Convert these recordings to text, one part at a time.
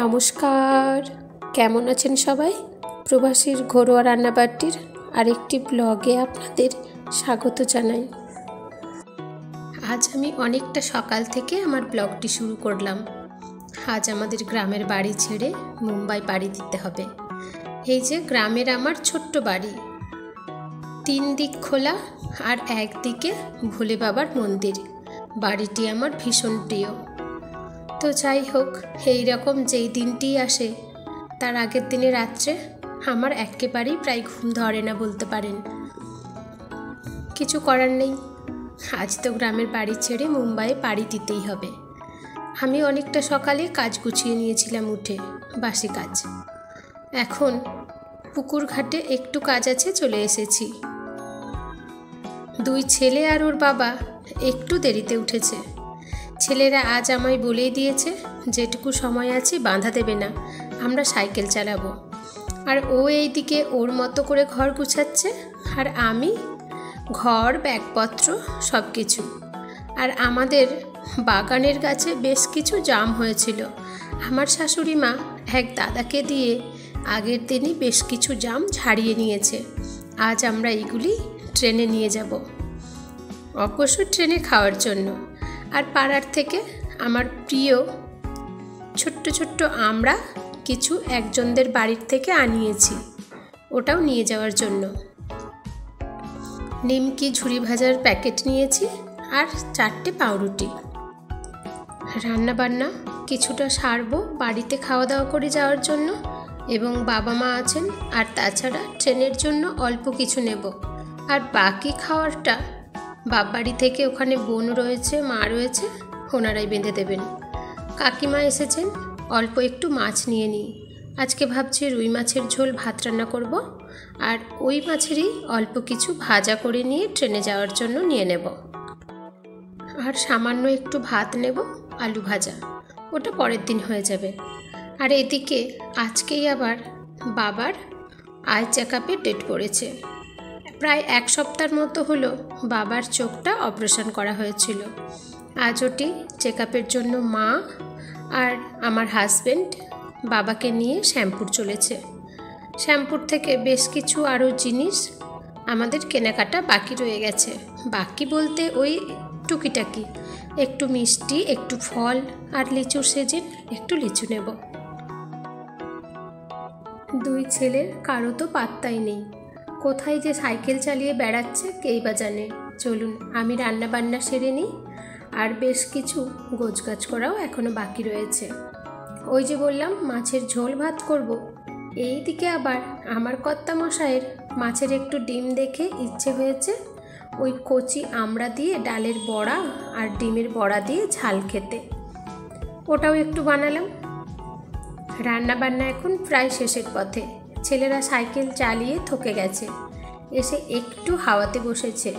নমস্কার, কেমন আছেন সবাই? প্রবাসীর ঘরোয়া রান্নাবাটির আরেকটি ব্লগে আপনাদের স্বাগত জানাই। আজ আমি অনেকটা সকাল থেকে আমার ব্লগটি শুরু করলাম। আজ আমাদের গ্রামের বাড়ি ছেড়ে মুম্বাই পাড়ি দিতে হবে। এই যে গ্রামের আমার ছোট্ট বাড়ি, 3 দিক খোলা আর একদিকে ভোলে বাবার মন্দির। বাড়িটি আমার ভীষণ প্রিয়। তো যাই হোক, এইরকম যেই দিনটি আসে তার আগের দিনে রাত্রে আমার একেবারেই প্রায় ঘুম ধরে না বলতে পারেন। কিছু করার নেই, আজ তো গ্রামের বাড়ি ছেড়ে মুম্বাইয়ে পাড়ি দিতেই হবে। আমি অনেকটা সকালে কাজ গুছিয়ে নিয়েছিলাম উঠে, বাসি কাজ। এখন পুকুর ঘাটে একটু কাজ আছে, চলে এসেছি। 2 ছেলে আর ওর বাবা একটু দেরিতে উঠেছে। ছেলেরা আজ আমায় বলেই দিয়েছে যেটুকু সময় আছে বাঁধা দেবে না, আমরা সাইকেল চালাবো। আর ও এইদিকে ওর মতো করে ঘর গুছাচ্ছে, আর আমি ঘর, ব্যাগপত্র সব কিছু। আর আমাদের বাগানের গাছে বেশ কিছু জাম হয়েছিল। আমার শাশুড়ি মা এক দাদাকে দিয়ে আগের দিনই বেশ কিছু জাম ঝাড়িয়ে নিয়েছে। আজ আমরা এইগুলি ট্রেনে নিয়ে যাব, অবশ্য ট্রেনে খাওয়ার জন্য। আর পাড়ার থেকে আমার প্রিয় ছোট্ট ছোট্ট আমরা কিছু একজনদের বাড়ির থেকে আনিয়েছি, ওটাও নিয়ে যাওয়ার জন্য। নিমকি ঝুরি ভাজার প্যাকেট নিয়েছি আর 4টে পাউরুটি। রান্নাবান্না কিছুটা সারবো বাড়িতে খাওয়া দাওয়া করে যাওয়ার জন্য, এবং বাবা মা আছেন। আর তাছাড়া ট্রেনের জন্য অল্প কিছু নেব, আর বাকি খাওয়ারটা বাপবাড়ি থেকে ওখানে বোন রয়েছে, মা রয়েছে, ওনারাই বেঁধে দেবেন। কাকিমা এসেছেন, অল্প একটু মাছ নিয়ে নিই। আজকে ভাবছি রুই মাছের ঝোল ভাত রান্না করব, আর ওই মাছেরই অল্প কিছু ভাজা করে নিয়ে ট্রেনে যাওয়ার জন্য নিয়ে নেব। আর সামান্য একটু ভাত নেব, আলু ভাজা, ওটা পরের দিন হয়ে যাবে। আর এদিকে আজকেই আবার বাবার আই চেকআপের ডেট পড়েছে। প্রায় 1 সপ্তাহের মতো হলো বাবার চোখটা অপারেশন করা হয়েছিল। আজ ওটি চেকআপের জন্য মা আর আমার হাজব্যান্ড বাবাকে নিয়ে শ্যামপুর চলেছে। শ্যামপুর থেকে বেশ কিছু আরও জিনিস আমাদের কেনাকাটা বাকি রয়ে গেছে। বাকি বলতে ওই টুকিটাকি, একটু মিষ্টি, একটু ফল, আর লিচুর সিজন, একটু লিচু নেব। 2 ছেলের কারো তো পাত্তাই নেই, কোথায় যে সাইকেল চালিয়ে বেড়াচ্ছে কেই বা জানে। চলুন আমি রান্না বান্না সেরে নিই, আর বেশ কিছু গোছগাছ করাও এখনও বাকি রয়েছে। ওই যে বললাম মাছের ঝোল ভাত করব, এই দিকে আবার আমার কর্তামশায়ের মাছের একটু ডিম দেখে ইচ্ছে হয়েছে ওই কচি আমড়া দিয়ে ডালের বড়া আর ডিমের বড়া দিয়ে ঝাল খেতে, ওটাও একটু বানালাম। রান্না বান্না এখন প্রায় শেষের পথে। ছেলেরা সাইকেল চালিয়ে থকে গেছে, এসে একটু হাওয়াতে বসেছে।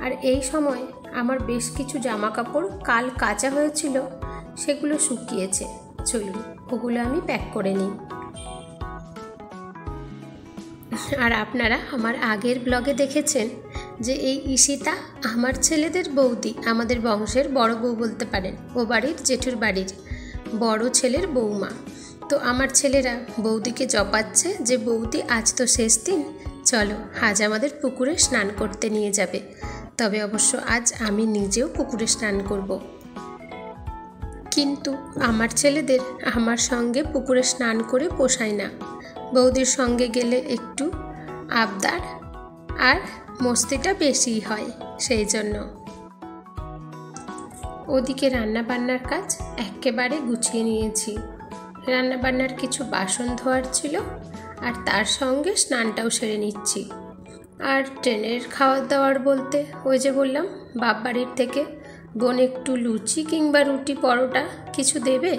আর এই সময় আমার বেশ কিছু জামা কাপড় কাল কাচা হয়েছিল, সেগুলো শুকিয়েছে। চলুন ওগুলো আমি প্যাক করে নিই। আর আপনারা আমার আগের ব্লগে দেখেছেন যে এই ঈশিতা আমার ছেলেদের বৌদি, আমাদের বংশের বড় বউ বলতে পারেন, ও বাড়ির জেঠুর বাড়ির বড় ছেলের বৌমা। তো আমার ছেলেরা বৌদিকে জপাচ্ছে যে বৌদি আজ তো শেষ দিন, চলো আজ আমাদের পুকুরে স্নান করতে নিয়ে যাবে। তবে অবশ্য আজ আমি নিজেও পুকুরে স্নান করব। কিন্তু আমার ছেলেদের আমার সঙ্গে পুকুরে স্নান করে পোষায় না। বৌদির সঙ্গে গেলে একটু আবদার আর মস্তিটা বেশি হয়, সেই জন্য। ওদিকে রান্নাবান্নার কাজ একেবারে গুছিয়ে নিয়েছি। রান্নাবান্নার কিছু বাসন ধোয়ার ছিল, আর তার সঙ্গে স্নানটাও সেরে নিচ্ছি। আর ট্রেনের খাওয়া দাওয়ার বলতে ওই যে বললাম বাপবাড়ির থেকে বোন একটু লুচি কিংবা রুটি পরোটা কিছু দেবে,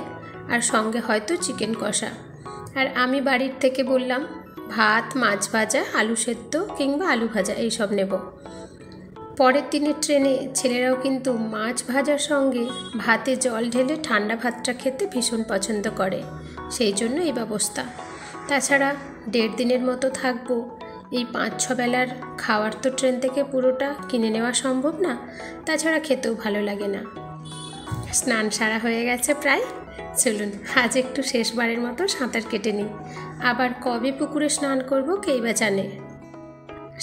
আর সঙ্গে হয়তো চিকেন কষা। আর আমি বাড়ির থেকে বললাম ভাত, মাছ ভাজা, আলু সেদ্ধ কিংবা আলু ভাজা এইসব নেব। পরের দিনের ট্রেনে ছেলেরাও কিন্তু মাছ ভাজার সঙ্গে ভাতে জল ঢেলে ঠান্ডা ভাতটা খেতে ভীষণ পছন্দ করে, সেই জন্য এই ব্যবস্থা। তাছাড়া 1.5 দিনের মতো থাকবো, এই 5-6 বেলার খাওয়ার তো ট্রেন থেকে পুরোটা কিনে নেওয়া সম্ভব না, তাছাড়া খেতেও ভালো লাগে না। স্নান সারা হয়ে গেছে প্রায়, চলুন আজ একটু শেষবারের মতো সাঁতার কেটে নিই। আবার কবে পুকুরে স্নান করব কেই বা জানে।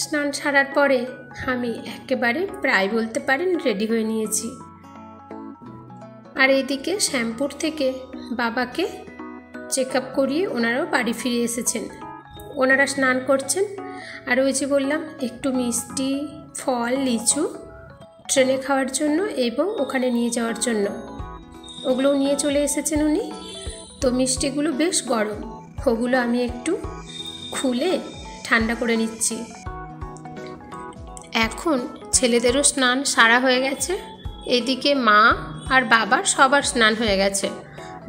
স্নান সারার পরে আমি একেবারে প্রায় বলতে পারেন রেডি হয়ে নিয়েছি। আর এইদিকে শ্যামপুর থেকে বাবাকে চেক আপ করিয়ে ওনারাও বাড়ি ফিরে এসেছেন। ওনারা স্নান করছেন, আর ওই যে বললাম একটু মিষ্টি, ফল, লিচু ট্রেনে খাওয়ার জন্য এবং ওখানে নিয়ে যাওয়ার জন্য ওগুলোও নিয়ে চলে এসেছেন উনি। তো মিষ্টিগুলো বেশ গরম, ওগুলো আমি একটু খুলে ঠান্ডা করে নিচ্ছি। এখন ছেলেদেরও স্নান সারা হয়ে গেছে। এদিকে মা আর বাবার সবার স্নান হয়ে গেছে।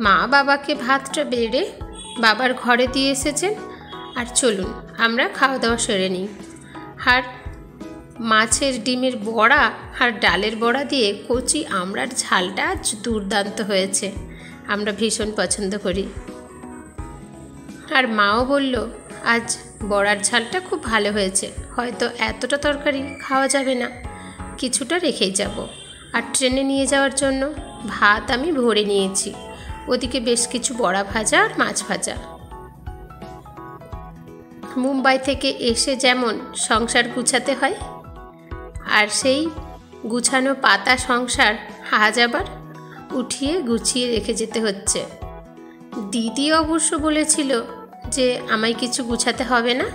মা বাবাকে ভাতটা বেড়ে বাবার ঘরে দিয়ে এসেছেন। আর চলুন আমরা খাওয়া দাওয়া সেরে নিই। আর মাছের ডিমের বড়া আর ডালের বড়া দিয়ে কচি আমড়ার ঝালটা আজ দুর্দান্ত হয়েছে, আমরা ভীষণ পছন্দ করি। আর মাও বলল আজ বড়ার ঝালটা খুব ভালো হয়েছে, হয়তো এতটা তরকারি খাওয়া যাবে না, কিছুটা রেখেই যাব। আর ট্রেনে নিয়ে যাওয়ার জন্য ভাত আমি ভরে নিয়েছি, ওদিকে বেশ কিছু বড়া ভাজা আর মাছ ভাজা। মুম্বাই থেকে এসে যেমন সংসার গুছাতে হয়, আর সেই গুছানো পাতা সংসার আজ আবার উঠিয়ে গুছিয়ে রেখে যেতে হচ্ছে। দিদি অবশ্য বলেছিল যে আমায় কিছু গুছাতে হবে না,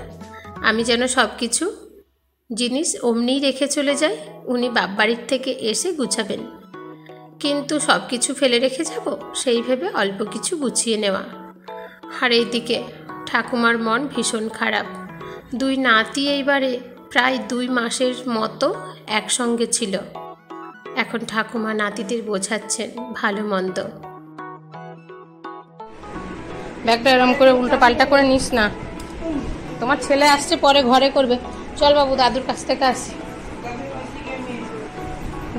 আমি যেন সব কিছু জিনিস অমনিই রেখে চলে যাই, উনি বাপবাড়ির থেকে এসে গুছাবেন। কিন্তু সব কিছু ফেলে রেখে যাব সেই ভেবে অল্প কিছু গুছিয়ে নেওয়া। আর এইদিকে ঠাকুমার মন ভীষণ খারাপ। দুই নাতি এইবারে প্রায় 2 মাসের মতো একসঙ্গে ছিল। এখন ঠাকুমা নাতিদের বোঝাচ্ছেন ভালো মন্দ। ব্যাগটা এরম করে উল্টো পাল্টা করে নিস না, তোমার ছেলে আসছে পরে ঘরে করবে। চল বাবু দাদুর কাছ থেকে আসি।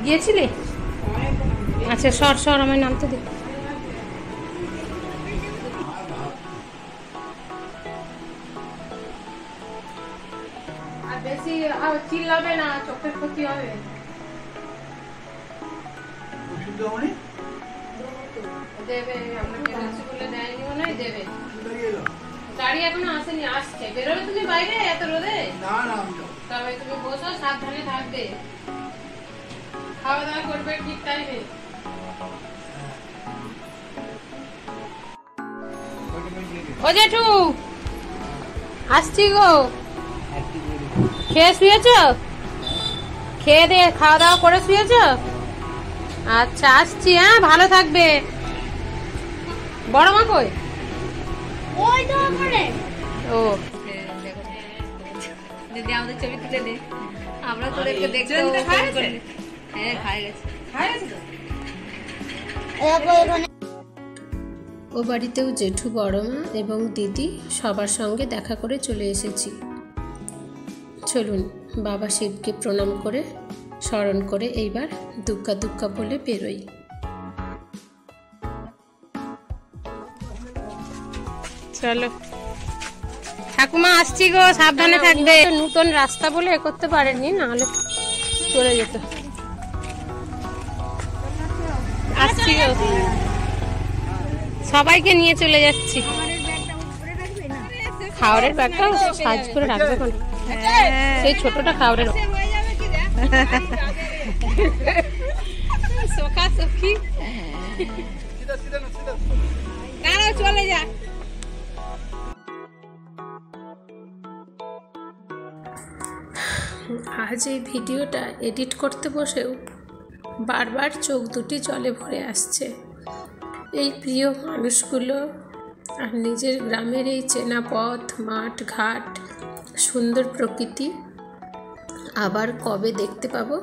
গিয়েছিলি? আচ্ছা সর সর, আমায় নামতে দে। আর বেশি চিল্লাবে না, চোখের ক্ষতি হবে। দেবে আমাকে রসগোল্লা দেয়নি মনে হয়, দেবে। গাড়ি এখনো আসেনি, আসছে। বেরোবে তুমি বাইরে এত রোদে? না না, তবে তুমি বসো, সাবধানে থাকবে, খাওয়া দাওয়া করবে ঠিক টাইমে। ও জেঠু আসছি গো, খেয়ে শুয়েছ? খেয়ে দিয়ে খাওয়া দাওয়া করে শুয়েছ? আচ্ছা আসছি, হ্যাঁ ভালো থাকবে। বড় মা কই? ওই তো ওখানে। ও দিদি আমাদের ছবি তুলে দে, আমরা তোদেরকে দেখতে। হ্যাঁ খাই গেছে, খাই গেছে তো। ও বাড়িতেও জেঠু, বড় মা এবং দিদি সবার সঙ্গে দেখা করে চলে এসেছি। চলুন বাবা শিবকে প্রণাম করে স্মরণ করে এইবার দুক্কা দুক্কা বলে বেরোই। চলো ঠাকুমা আসছি গো, সাবধানে থাকবে। নতুন রাস্তা বলে এ করতে পারেনি, নাহলে চলে যেত। আসছি গো, সবাইকে নিয়ে চলে যাচ্ছি। খাওয়ারের ব্যাগটা সাজ করে রাখবে কোন, সেই ছোটটা খাওয়ারের। সোখা সখী দাঁড়াও, চলে যা। আজ এই ভিডিওটা এডিট করতে বসেও বারবার চোখ দুটি জলে ভরে আসছে। এই প্রিয় মানুষগুলো আর নিজের গ্রামের এই চেনা পথ, মাঠ ঘাট, সুন্দর প্রকৃতি আবার কবে দেখতে পাবো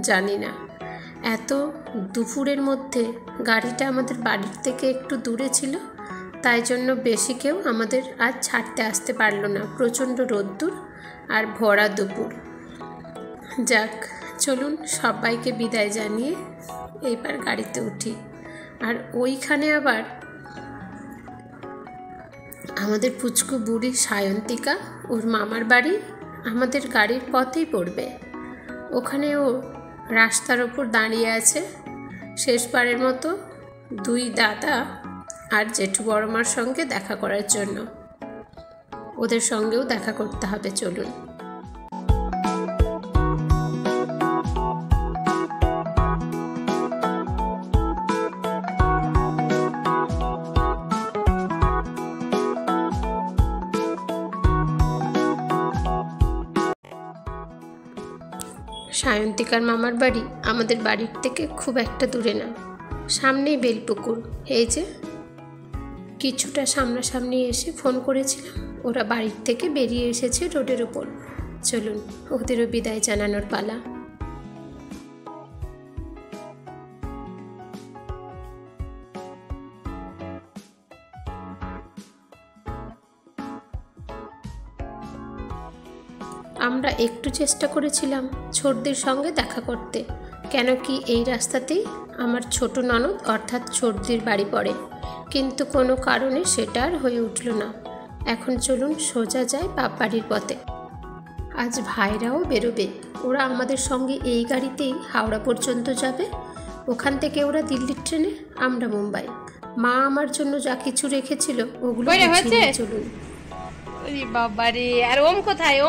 জানি না। এত দুপুরের মধ্যে গাড়িটা আমাদের বাড়ির থেকে একটু দূরে ছিল, তাই জন্য বেশি কেউ আমাদের আজ ছাড়তে আসতে পারলো না। প্রচণ্ড রোদ্দুর আর ভরা দুপুর। যাক চলুন সবাইকে বিদায় জানিয়ে এইবার গাড়িতে উঠি। আর ওইখানে আবার আমাদের পুচকু বুড়ি সায়ন্তিকা, ওর মামার বাড়ি আমাদের গাড়ির পথেই পড়বে। ওখানে ও রাস্তার ওপর দাঁড়িয়ে আছে। শেষবারের মতো 2 দাদা আর জেঠু বড়মার সঙ্গে দেখা করার জন্য। ওদের সঙ্গেও দেখা করতে হবে, চলুন। সায়ন্তিকার মামার বাড়ি আমাদের বাড়ির থেকে খুব একটা দূরে না, সামনেই বেলপুকুর। এই যে কিছুটা সামনাসামনি এসে ফোন করেছিলাম, ওরা বাড়ির থেকে বেরিয়ে এসেছে রোডের উপর। চলুন, ওদেরও বিদায় জানানোর পালা। আমরা একটু চেষ্টা করেছিলাম ছোটদের সঙ্গে দেখা করতে, কেন কি এই রাস্তাতেই আমার ছোট ননদ অর্থাৎ ছোটদের বাড়ি পড়ে, কিন্তু কোনো কারণে সেটা আর হয়ে উঠল না। এখন চলুন সোজা যায় বাপ বাড়ির পথে। আজ ভাইরাও বেরোবে, ওরা আমাদের সঙ্গে এই গাড়িতেই হাওড়া পর্যন্ত যাবে, ওখান থেকে ওরা দিল্লির ট্রেনে, আমরা মুম্বাই। মা আমার জন্য যা কিছু রেখেছিল ওগুলো চলুন। বাবারে, আর ওম কোথায়?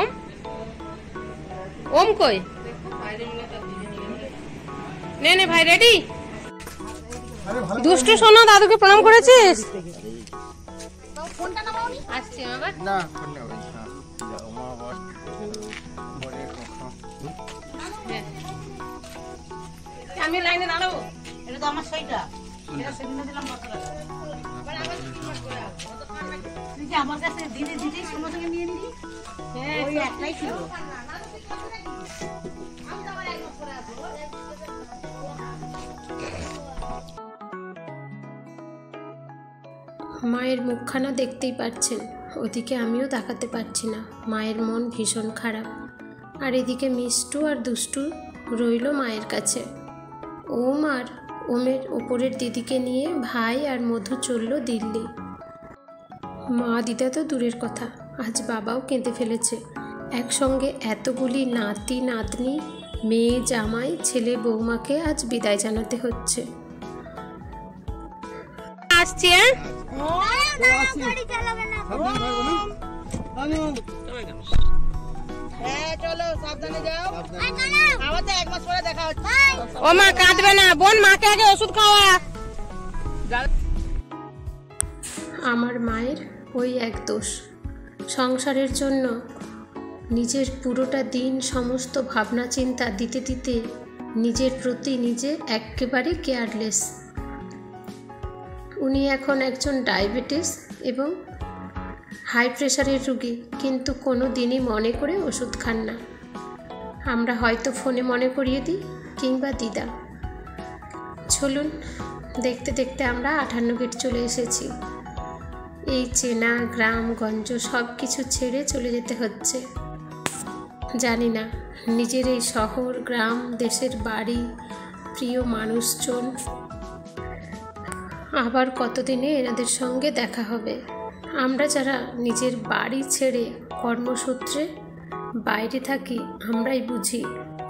ওম কই? নে নে ভাই, রেডি? দুষ্টু সোনা, দাদুকে প্রণাম করেছিস? আসছি আবার না, আমি লাইনে দাঁড়াবো। এটা তো আমার সেইটা, এটা সেদিনে দিলাম মশলা। তুই যে আমার কাছে দিদি দিদি সমস্ত নিয়ে নিলি, হ্যাঁ ওই একটাই ছিল। মায়ের মুখখানা দেখতেই পাচ্ছেন, ওদিকে আমিও তাকাতে পারছি না। মায়ের মন ভীষণ খারাপ। আর এদিকে মিষ্টু আর দুষ্টু রইল মায়ের কাছে। ওম আর ওমের ওপরের দিদিকে নিয়ে ভাই আর মধু চলল দিল্লি। মা দিদা তো দূরের কথা, আজ বাবাও কেঁদে ফেলেছে। একসঙ্গে এতগুলি নাতি নাতনি, মেয়ে জামাই, ছেলে বৌমাকে আজ বিদায় জানাতে হচ্ছে। আসছি ও মা, কাঁদবে না বোন, মাকে আগে ওষুধ খাওয়া। আমার মায়ের ওই এক দোষ, সংসারের জন্য নিজের পুরোটা দিন সমস্ত ভাবনা চিন্তা দিতে দিতে নিজের প্রতি নিজে একেবারে কেয়ারলেস। উনি এখন একজন ডায়াবেটিস এবং হাই প্রেশারের রুগী, কিন্তু কোনো দিনই মনে করে ওষুধ খান না। আমরা হয়তো ফোনে মনে করিয়ে দিই, কিংবা দিদা। চলুন, দেখতে দেখতে আমরা 58 গেট চলে এসেছি। এই চেনা গ্রামগঞ্জ সব কিছু ছেড়ে চলে যেতে হচ্ছে। জানি না নিজের এই শহর, গ্রাম, দেশের বাড়ি, প্রিয় মানুষজন আবার কতদিনে এনাদের সঙ্গে দেখা হবে। আমরা যারা নিজের বাড়ি ছেড়ে কর্মসূত্রে বাইরে থাকি, আমরাই বুঝি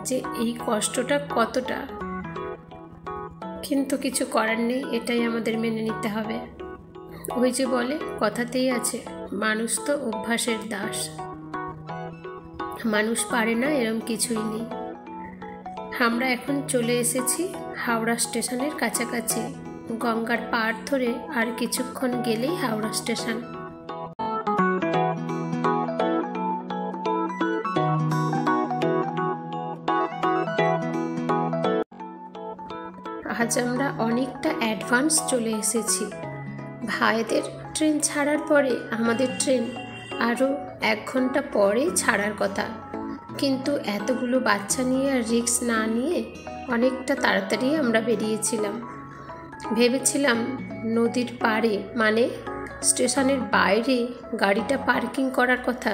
যে এই কষ্টটা কতটা। কিন্তু কিছু করার নেই, এটাই আমাদের মেনে নিতে হবে। ওই যে বলে, কথাতেই আছে, মানুষ তো অভ্যাসের দাস। মানুষ পারে না এরম কিছুই নেই। আমরা এখন চলে এসেছি হাওড়া স্টেশনের কাছাকাছি। গঙ্গার পাড় ধরে আর কিছুক্ষণ গেলেই হাওড়া স্টেশন। আজ আমরা অনেকটা অ্যাডভান্স চলে এসেছি। ভাইদের ট্রেন ছাড়ার পরে আমাদের ট্রেন আরও 1 ঘন্টা পরে ছাড়ার কথা, কিন্তু এতগুলো বাচ্চা নিয়ে আর রিস্ক না নিয়ে অনেকটা তাড়াতাড়ি আমরা বেরিয়েছিলাম। ভেবেছিলাম নদীর পাড়ে, মানে স্টেশনের বাইরে গাড়িটা পার্কিং করার কথা,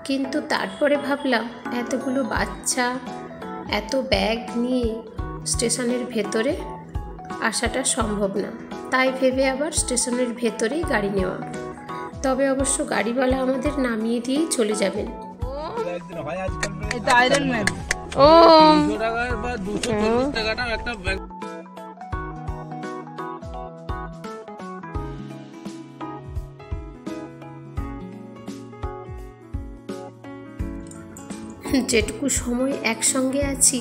কিন্তু তারপরে ভাবলাম এতগুলো বাচ্চা, এত ব্যাগ নিয়ে স্টেশনের ভেতরে আসাটা সম্ভব না। তাই ভেবে আবার স্টেশনের ভেতরেই গাড়ি নেওয়া। তবে অবশ্য গাড়িওয়ালা আমাদের নামিয়ে দিয়েই চলে যাবেন। যেটুকু সময় একসঙ্গে আছি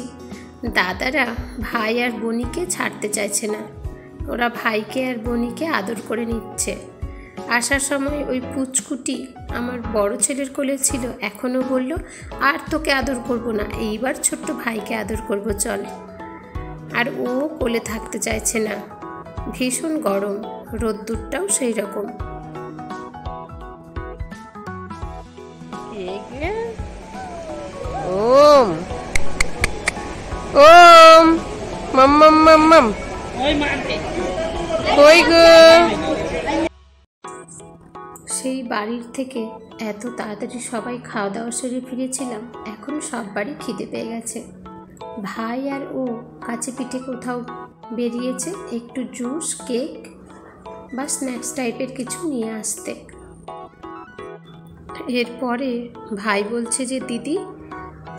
দাদারা ভাই আর বনিকে ছাড়তে চাইছে না। ওরা ভাইকে আর বনিকে আদর করে নিচ্ছে। আসার সময় ওই পুচকুটি আমার বড় ছেলের কোলে ছিল, এখনও বলল আর তোকে আদর করব না, এইবার ছোট্ট ভাইকে আদর করব চল। আর ও কোলে থাকতে চাইছে না। ভীষণ গরম, রোদ্দুরটাও সেই রকম। ওম ওম মাম মাম মাম মাম কই গো। সেই বাড়ির থেকে এত তাড়াতাড়ি সবাই খাওয়া দাওয়া সেরে ফিরেছিলাম, এখন সব বাড়ি খিদে পেয়ে গেছে। ভাই আর ও কাছে পিঠে কোথাও বেরিয়েছে একটু জুস, কেক বা স্ন্যাক্স টাইপের কিছু নিয়ে আসতে। এরপরে ভাই বলছে যে দিদি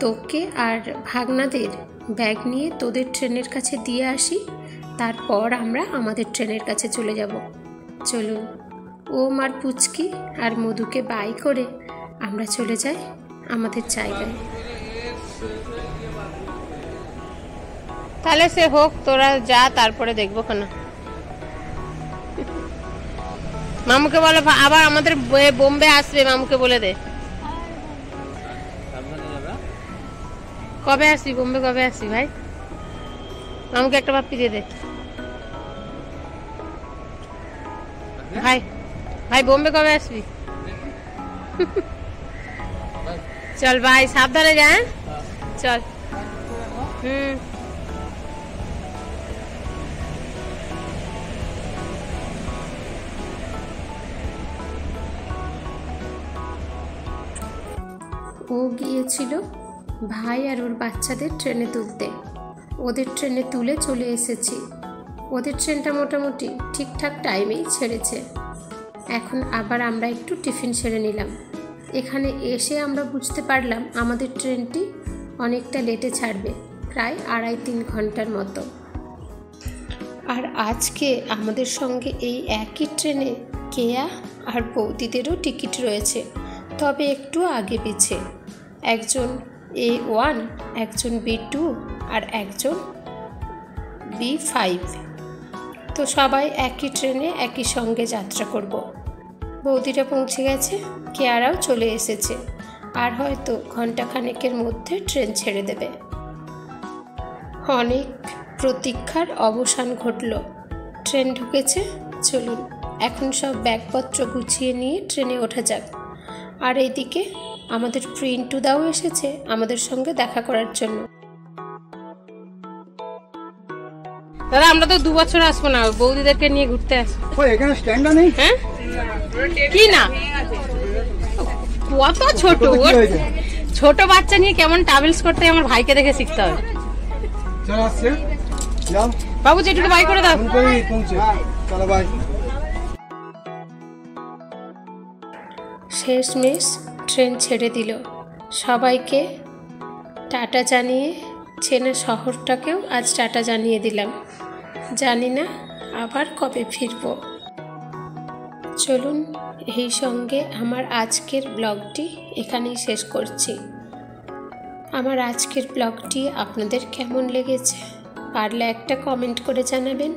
তোকে আর ভাগনাদের ব্যাগ নিয়ে তোদের ট্রেনের কাছে দিয়ে আসি, তারপর আমরা আমাদের ট্রেনের কাছে চলে যাব। চলুন। ও মার পুচকি আর মধুকে বাই করে আমরা চলে যাই আমাদের জায়গায়। তাহলে সে হোক, তোরা যা, তারপরে দেখবো কেন। মামুকে বলো আবার আমাদের বোম্বে আসবে, মামুকে বলে দে। কবে আসবি বোম্বে, কবে আসবি ভাই? মামুকে একটা বাপ্পি দিয়ে দে। ভাই ভাই বোম্বে কবে আসবি? চল ভাই, সাবধানে যা। চল। ও গিয়েছিল ভাই আর ওর বাচ্চাদের ট্রেনে তুলতে। ওদের ট্রেনে তুলে চলে এসেছি। ওদের ট্রেনটা মোটামুটি ঠিকঠাক টাইমেই ছেড়েছে। এখন আবার আমরা একটু টিফিন সেরে নিলাম। এখানে এসে আমরা বুঝতে পারলাম আমাদের ট্রেনটি অনেকটা লেটে ছাড়বে, প্রায় 2.5-3 ঘন্টার মতো। আর আজকে আমাদের সঙ্গে এই একই ট্রেনে কেয়া আর বৌদিদেরও টিকিট রয়েছে, তবে একটু আগে পিছে। একজন A1, একজন B2 আর একজন B5। তো সবাই একই ট্রেনে একই সঙ্গে যাত্রা করব। বৌদিরা পৌঁছে গেছে, কেয়ারাও চলে এসেছে, আর হয়তো ঘণ্টাখানেকের মধ্যে ট্রেন ছেড়ে দেবে। অনেক প্রতীক্ষার অবসান ঘটল। ট্রেন ঢুকেছে। চলুন এখন সব ব্যাগপত্র গুছিয়ে নিয়ে ট্রেনে ওঠা যাক। আর এইদিকে আমাদের প্রিন্টুদাও এসেছে আমাদের সঙ্গে দেখা করার জন্য। দাদা আমরা তো 2 বছর আসবো না, বৌদিদেরকে নিয়ে ঘুরতে আসবো। এখানে স্ট্যান্ড নেই? হ্যাঁ কি না, কত ছোট, ছোট বাচ্চা নিয়ে কেমন ট্রাভেলস করতে আমার ভাইকে দেখে শিখতে হবে। চল আসছে, যাও বাবু যেটুকু বাই করে দাও। চলো বাই। শেষমেশ ট্রেন ছেড়ে দিল। সবাইকে টাটা জানিয়ে চেনা শহরটাকেও আজ টাটা জানিয়ে দিলাম। জানি না আবার কবে ফিরব। চলুন এই সঙ্গে আমার আজকের ব্লগটি এখানেই শেষ করছি। আমার আজকের ব্লগটি আপনাদের কেমন লেগেছে পারলে একটা কমেন্ট করে জানাবেন,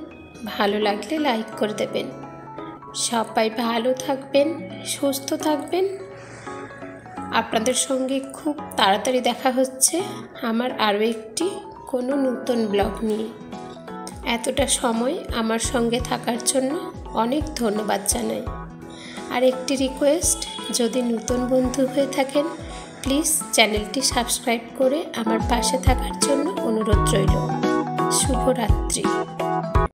ভালো লাগলে লাইক করে দেবেন। সবাই ভালো থাকবেন, সুস্থ থাকবেন। আপনাদের সঙ্গে খুব তাড়াতাড়ি দেখা হচ্ছে আমার আরও একটি কোনো নতুন ব্লগ নিয়ে। এতটা সময় আমার সঙ্গে থাকার জন্য অনেক ধন্যবাদ জানাই। আর একটি রিকোয়েস্ট, যদি নতুন বন্ধু হয়ে থাকেন প্লিজ চ্যানেলটি সাবস্ক্রাইব করে আমার পাশে থাকার জন্য অনুরোধ রইল। শুভরাত্রি।